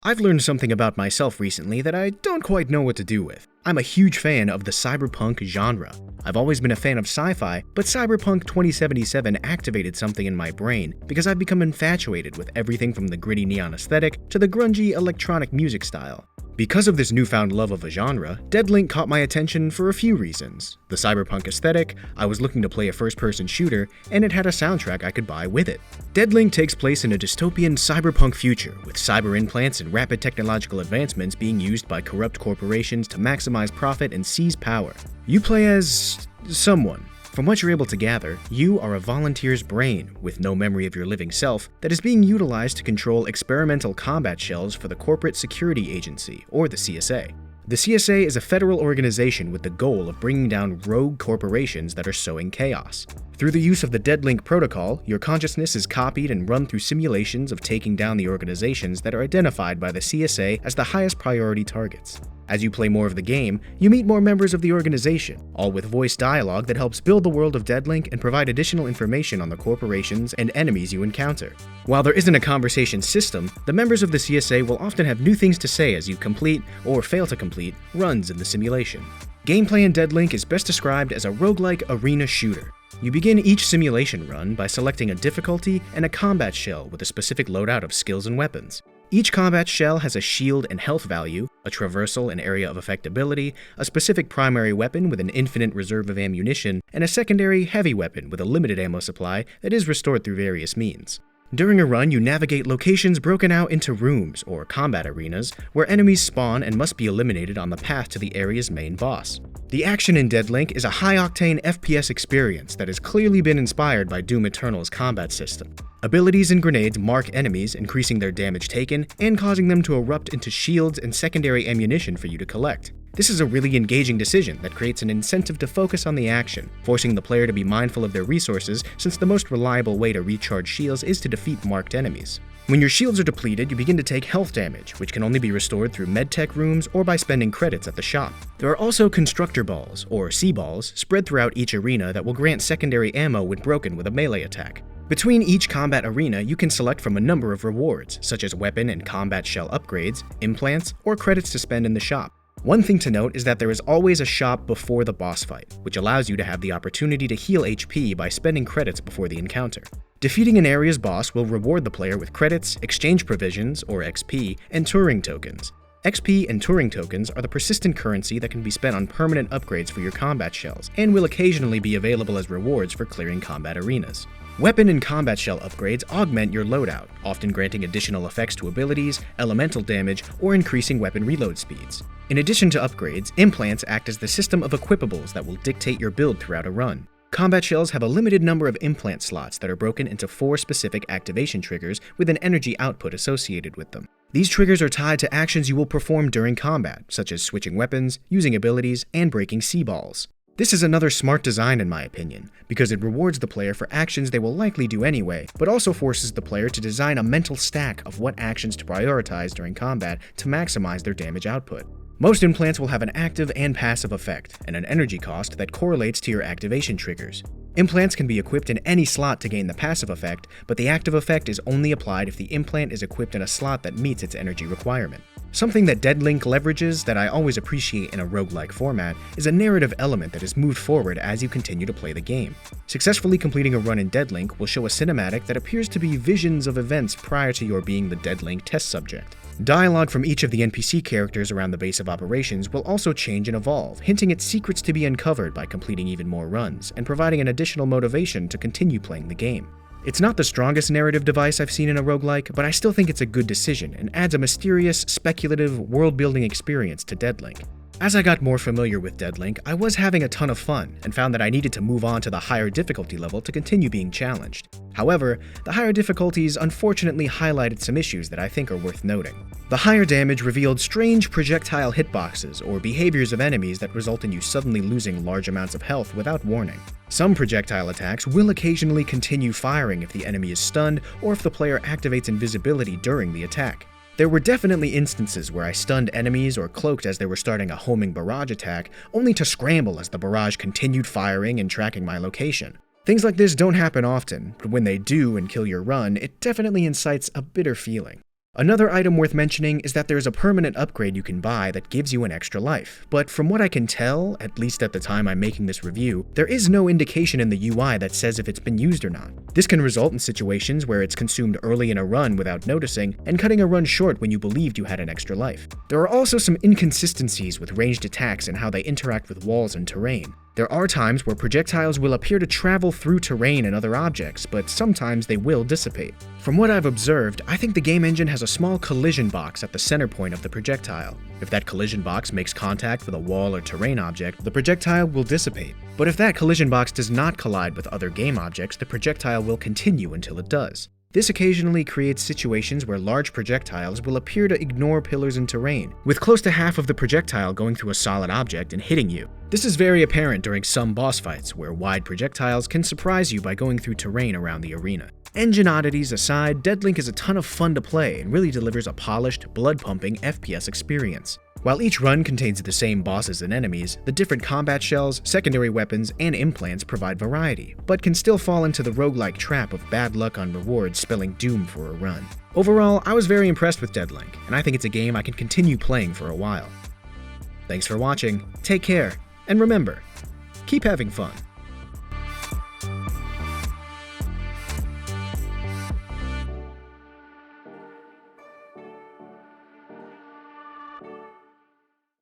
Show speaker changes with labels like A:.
A: I've learned something about myself recently that I don't quite know what to do with. I'm a huge fan of the cyberpunk genre. I've always been a fan of sci-fi, but Cyberpunk 2077 activated something in my brain because I've become infatuated with everything from the gritty neon aesthetic to the grungy electronic music style. Because of this newfound love of a genre, Deadlink caught my attention for a few reasons. The cyberpunk aesthetic, I was looking to play a first-person shooter, and it had a soundtrack I could buy with it. Deadlink takes place in a dystopian cyberpunk future, with cyber implants and rapid technological advancements being used by corrupt corporations to maximize profit and seize power. You play as someone. From what you're able to gather, you are a volunteer's brain, with no memory of your living self, that is being utilized to control experimental combat shells for the Corporate Security Agency, or the CSA. The CSA is a federal organization with the goal of bringing down rogue corporations that are sowing chaos. Through the use of the Deadlink protocol, your consciousness is copied and run through simulations of taking down the organizations that are identified by the CSA as the highest priority targets. As you play more of the game, you meet more members of the organization, all with voice dialogue that helps build the world of Deadlink and provide additional information on the corporations and enemies you encounter. While there isn't a conversation system, the members of the CSA will often have new things to say as you complete, or fail to complete, runs in the simulation. Gameplay in Deadlink is best described as a roguelike arena shooter. You begin each simulation run by selecting a difficulty and a combat shell with a specific loadout of skills and weapons. Each combat shell has a shield and health value, a traversal and area of effect ability, a specific primary weapon with an infinite reserve of ammunition, and a secondary heavy weapon with a limited ammo supply that is restored through various means. During a run, you navigate locations broken out into rooms, or combat arenas, where enemies spawn and must be eliminated on the path to the area's main boss. The action in Deadlink is a high-octane FPS experience that has clearly been inspired by Doom Eternal's combat system. Abilities and grenades mark enemies, increasing their damage taken and causing them to erupt into shields and secondary ammunition for you to collect. This is a really engaging decision that creates an incentive to focus on the action, forcing the player to be mindful of their resources since the most reliable way to recharge shields is to defeat marked enemies. When your shields are depleted, you begin to take health damage, which can only be restored through medtech rooms or by spending credits at the shop. There are also constructor balls, or C-balls, spread throughout each arena that will grant secondary ammo when broken with a melee attack. Between each combat arena, you can select from a number of rewards, such as weapon and combat shell upgrades, implants, or credits to spend in the shop. One thing to note is that there is always a shop before the boss fight, which allows you to have the opportunity to heal HP by spending credits before the encounter. Defeating an area's boss will reward the player with credits, exchange provisions, or XP, and Turing tokens. XP and Turing tokens are the persistent currency that can be spent on permanent upgrades for your combat shells, and will occasionally be available as rewards for clearing combat arenas. Weapon and combat shell upgrades augment your loadout, often granting additional effects to abilities, elemental damage, or increasing weapon reload speeds. In addition to upgrades, implants act as the system of equipables that will dictate your build throughout a run. Combat shells have a limited number of implant slots that are broken into 4 specific activation triggers with an energy output associated with them. These triggers are tied to actions you will perform during combat, such as switching weapons, using abilities, and breaking C-balls. This is another smart design in my opinion, because it rewards the player for actions they will likely do anyway, but also forces the player to design a mental stack of what actions to prioritize during combat to maximize their damage output. Most implants will have an active and passive effect, and an energy cost that correlates to your activation triggers. Implants can be equipped in any slot to gain the passive effect, but the active effect is only applied if the implant is equipped in a slot that meets its energy requirement. Something that Deadlink leverages that I always appreciate in a roguelike format is a narrative element that is moved forward as you continue to play the game. Successfully completing a run in Deadlink will show a cinematic that appears to be visions of events prior to your being the Deadlink test subject. Dialogue from each of the NPC characters around the base of operations will also change and evolve, hinting at secrets to be uncovered by completing even more runs, and providing an additional motivation to continue playing the game. It's not the strongest narrative device I've seen in a roguelike, but I still think it's a good decision and adds a mysterious, speculative, world-building experience to Deadlink. As I got more familiar with Deadlink, I was having a ton of fun and found that I needed to move on to the higher difficulty level to continue being challenged. However, the higher difficulties unfortunately highlighted some issues that I think are worth noting. The higher damage revealed strange projectile hitboxes or behaviors of enemies that result in you suddenly losing large amounts of health without warning. Some projectile attacks will occasionally continue firing if the enemy is stunned or if the player activates invisibility during the attack. There were definitely instances where I stunned enemies or cloaked as they were starting a homing barrage attack, only to scramble as the barrage continued firing and tracking my location. Things like this don't happen often, but when they do and kill your run, it definitely incites a bitter feeling. Another item worth mentioning is that there's a permanent upgrade you can buy that gives you an extra life, but from what I can tell, at least at the time I'm making this review, there is no indication in the UI that says if it's been used or not. This can result in situations where it's consumed early in a run without noticing, and cutting a run short when you believed you had an extra life. There are also some inconsistencies with ranged attacks and how they interact with walls and terrain. There are times where projectiles will appear to travel through terrain and other objects, but sometimes they will dissipate. From what I've observed, I think the game engine has a small collision box at the center point of the projectile. If that collision box makes contact with a wall or terrain object, the projectile will dissipate. But if that collision box does not collide with other game objects, the projectile will continue until it does. This occasionally creates situations where large projectiles will appear to ignore pillars and terrain, with close to half of the projectile going through a solid object and hitting you. This is very apparent during some boss fights, where wide projectiles can surprise you by going through terrain around the arena. Engine oddities aside, Deadlink is a ton of fun to play and really delivers a polished, blood-pumping FPS experience. While each run contains the same bosses and enemies, the different combat shells, secondary weapons, and implants provide variety, but can still fall into the roguelike trap of bad luck on rewards spelling doom for a run. Overall, I was very impressed with Deadlink, and I think it's a game I can continue playing for a while. Thanks for watching, take care, and remember, keep having fun.